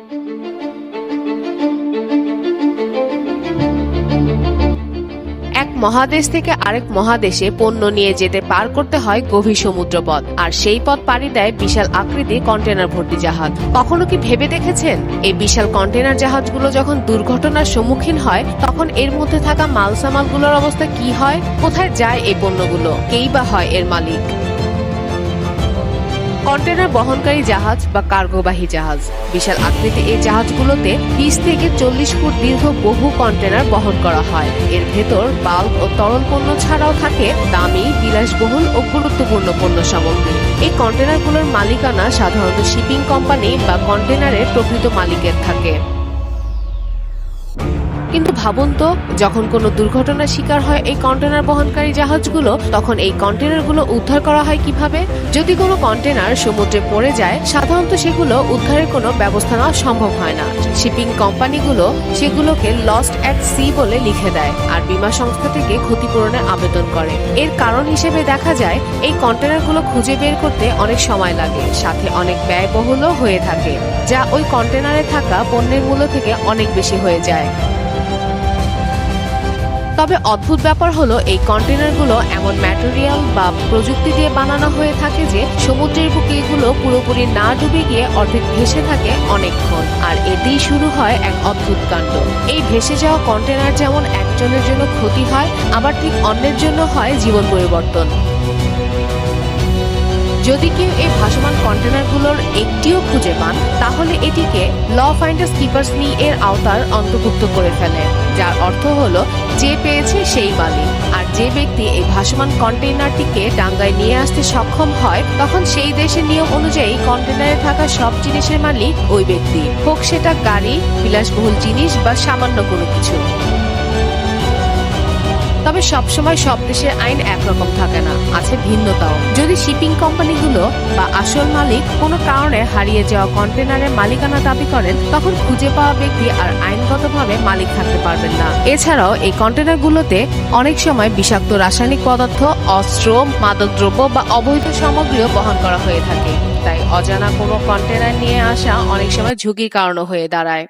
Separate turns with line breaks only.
এক মহাদেশ থেকে আরেক মহাদেশে পণ্য নিয়ে যেতে পার করতে হয় গভীর সমুদ্রপথ, আর সেই পথ পাড়ি দেয় বিশাল আকৃতির কন্টেনার ভর্তি জাহাজ। কখনো কি ভেবে দেখেছেন এই বিশাল কন্টেনার জাহাজগুলো যখন দুর্ঘটনার সম্মুখীন হয় তখন এর মধ্যে থাকা মালসামালগুলোর অবস্থা কি হয়? কোথায় যায় এই পণ্যগুলো? কেই বা হয় এর মালিক? কন্টেনার বহনকারী জাহাজ বা কার্গোবাহী জাহাজ। বিশাল আকৃতির এই জাহাজগুলোতে 20 থেকে 40 ফুট দীর্ঘ বহু কন্টেনার বহন করা হয়। এর ভেতর বাল্ক ও তরল পণ্য ছাড়াও থাকে দামি, বিলাসবহুল ও গুরুত্বপূর্ণ পণ্য সামগ্রী। এই কন্টেনারগুলোর মালিকানা সাধারণত শিপিং কোম্পানি বা কন্টেনারের প্রকৃত মালিকের থাকে। কিন্তু ভাবুন তো, যখন কোনো দুর্ঘটনার শিকার হয় এই কন্টেনার বহনকারী জাহাজগুলো, তখন এই কন্টেনারগুলো উদ্ধার করা হয় কিভাবে? যদি কোনো কন্টেনার সমুদ্রে পড়ে যায়, সাধারণত সেগুলো উদ্ধারের কোনো ব্যবস্থা নেওয়া সম্ভব হয় না। শিপিং কোম্পানিগুলো সেগুলোকে লস্ট অ্যাট সি বলে লিখে দেয় আর বীমা সংস্থা থেকে ক্ষতিপূরণের আবেদন করে। এর কারণ হিসেবে দেখা যায় এই কন্টেনারগুলো খুঁজে বের করতে অনেক সময় লাগে, সাথে অনেক ব্যয়বহুলও হয়ে থাকে, যা ওই কন্টেনারে থাকা পণ্যের মূল্য থেকে অনেক বেশি হয়ে যায়। তবে অদ্ভুত ব্যাপার হলো এই কন্টেনারগুলো এমন ম্যাটেরিয়াল বা প্রযুক্তি দিয়ে বানানো হয়ে থাকে যে সমুদ্রের বুকে এগুলো পুরোপুরি না ডুবে গিয়ে অর্ধেক ভেসে থাকে অনেকক্ষণ। আর এতেই শুরু হয় এক অদ্ভুত কাণ্ড। এই ভেসে যাওয়া কন্টেনার যেমন একজনের জন্য ক্ষতি হয়, আবার ঠিক অন্যের জন্য হয় জীবন পরিবর্তন। যদি কেউ এই ভাসমান কন্টেনারগুলোর একটিও খুঁজে পান, তাহলে এটিকে ল ফাইন্ডার্স কিপার্স নি এর আওতার অন্তর্ভুক্ত করে ফেলে, যার অর্থ হলো যে পেয়েছে সেই মালিক। আর যে ব্যক্তি এই ভাসমান কন্টেইনারটিকে ডাঙ্গায় নিয়ে আসতে সক্ষম হয়, তখন সেই দেশের নিয়ম অনুযায়ী কন্টেনারে থাকা সব জিনিসের মালিক ওই ব্যক্তি, হোক সেটা গাড়ি, বিলাসবহুল জিনিস বা সামান্য কোনো কিছু। তবে সবসময় সব দেশের আইন একরকম থাকে না, আছে ভিন্নতাও। যদি শিপিং কোম্পানিগুলো বা আসল মালিক কোনো কারণে হারিয়ে যাওয়া কন্টেনারের মালিকানা দাবি করেন, তখন খুঁজে পাওয়া ব্যক্তি আর আইনগতভাবে মালিক থাকতে পারবেন না। এছাড়াও এই কন্টেনারগুলোতে অনেক সময় বিষাক্ত রাসায়নিক পদার্থ, অস্ত্র, মাদকদ্রব্য বা অবৈধ সামগ্রীও বহন করা হয়ে থাকে। তাই অজানা কোনো কন্টেনার নিয়ে আসা অনেক সময় ঝুঁকির কারণ হয়ে দাঁড়ায়।